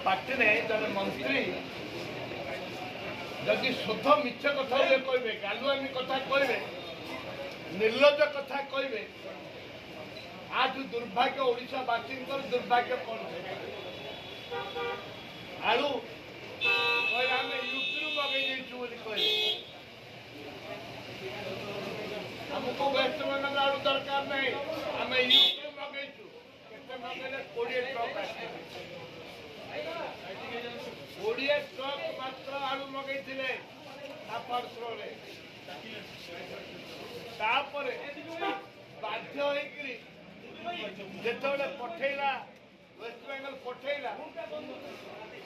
Party ने जन मंत्री जदि शुद्ध मिछ कथा कहे गालुआमी कथा कहे निर्लज कथा कहे आज दुर्भाग्य ओडिशावासी दुर्भाग्य कौन आलू कहे आम यूपी मगई कहे आमको वेस्टबंगाल आलू दरकार नहीं आम यूपी मगेचु केते मगेले 20 ट्रक कोड़े ट्रक मात्र आलू मगई बाध्य होते पठेला वेस्टबंगाल पठेला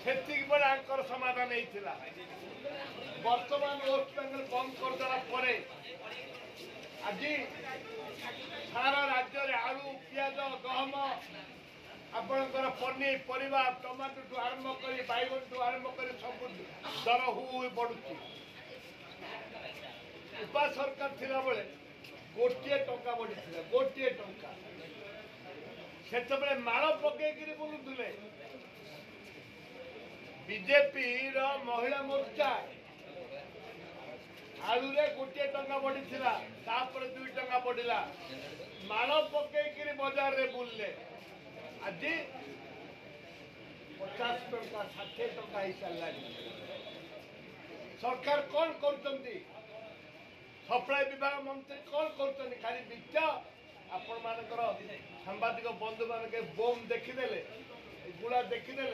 से समाधान होता बर्तमान वेस्टबंगाल बंद करदेला आज सारा राज्य में आलू पियाज गहम आपणकर पनीर परिवा टमाटो ठू आरंभ कर बैगन ठू आरंभ कर सब दर हु बढ़ुची उपा सरकार थिला बेले गोटे टंका बढ़ी गोटे टंका से माल पकईकि बुलुले बीजेपी महिला मोर्चा आलू रे गोटे टंका बढ़ी 2 टंका बढ़ला माल पकईकि बाजार रे बुलले आज 50 टंका 60 टंका हो सारा सरकार कौन कर सप्लाई विभाग मंत्री कौन कर खाली बिच आपण मानकर सांबादिक बंधु मान बोम देखीदे गुड़ा देखीदे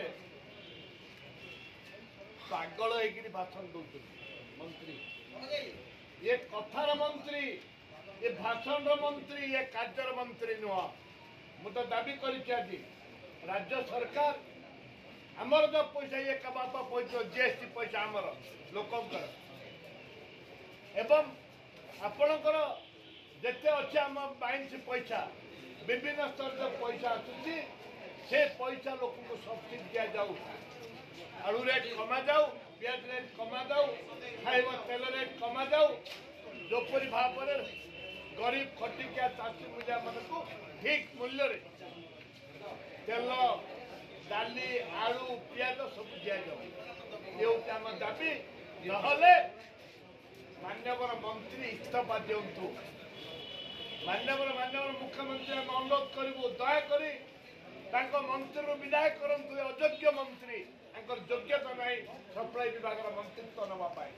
पागल होकर भाषण दौर मंत्री ये कथार मंत्री ये भाषण मंत्री ये कार्यर मंत्री नुह मु तो दाबी कर राज्य सरकार आमर जो पैसा ये बापा पैसा जीएसटी पैसा आमर लोकंकर एवं आपणकर जिते अच्छे आम बाइंस पैसा विभिन्न स्तर जो पैसा आसूसी से पैसा लोक को सब्सिडी दि जाऊ आलू रेट कमा जाऊ पियाज रेट कमा जाऊ खाइबा तेल रेट कमा जाऊ जोपरी भाव गरीब खटिकिया चाषी मुझा मान को ठीक मूल्य तेल डाली आलू पियाज सब दि जाऊ ये आम दाबी नहले मान्यवर मंत्री इस्तीफा दिंतु मान्यवर मुख्यमंत्री आम अनुरोध करूँ दयाकोरी मंत्री विदाय करूँ अयोग्य मंत्री योग्यता नहीं सप्लाई विभाग मंत्रित्व नापी।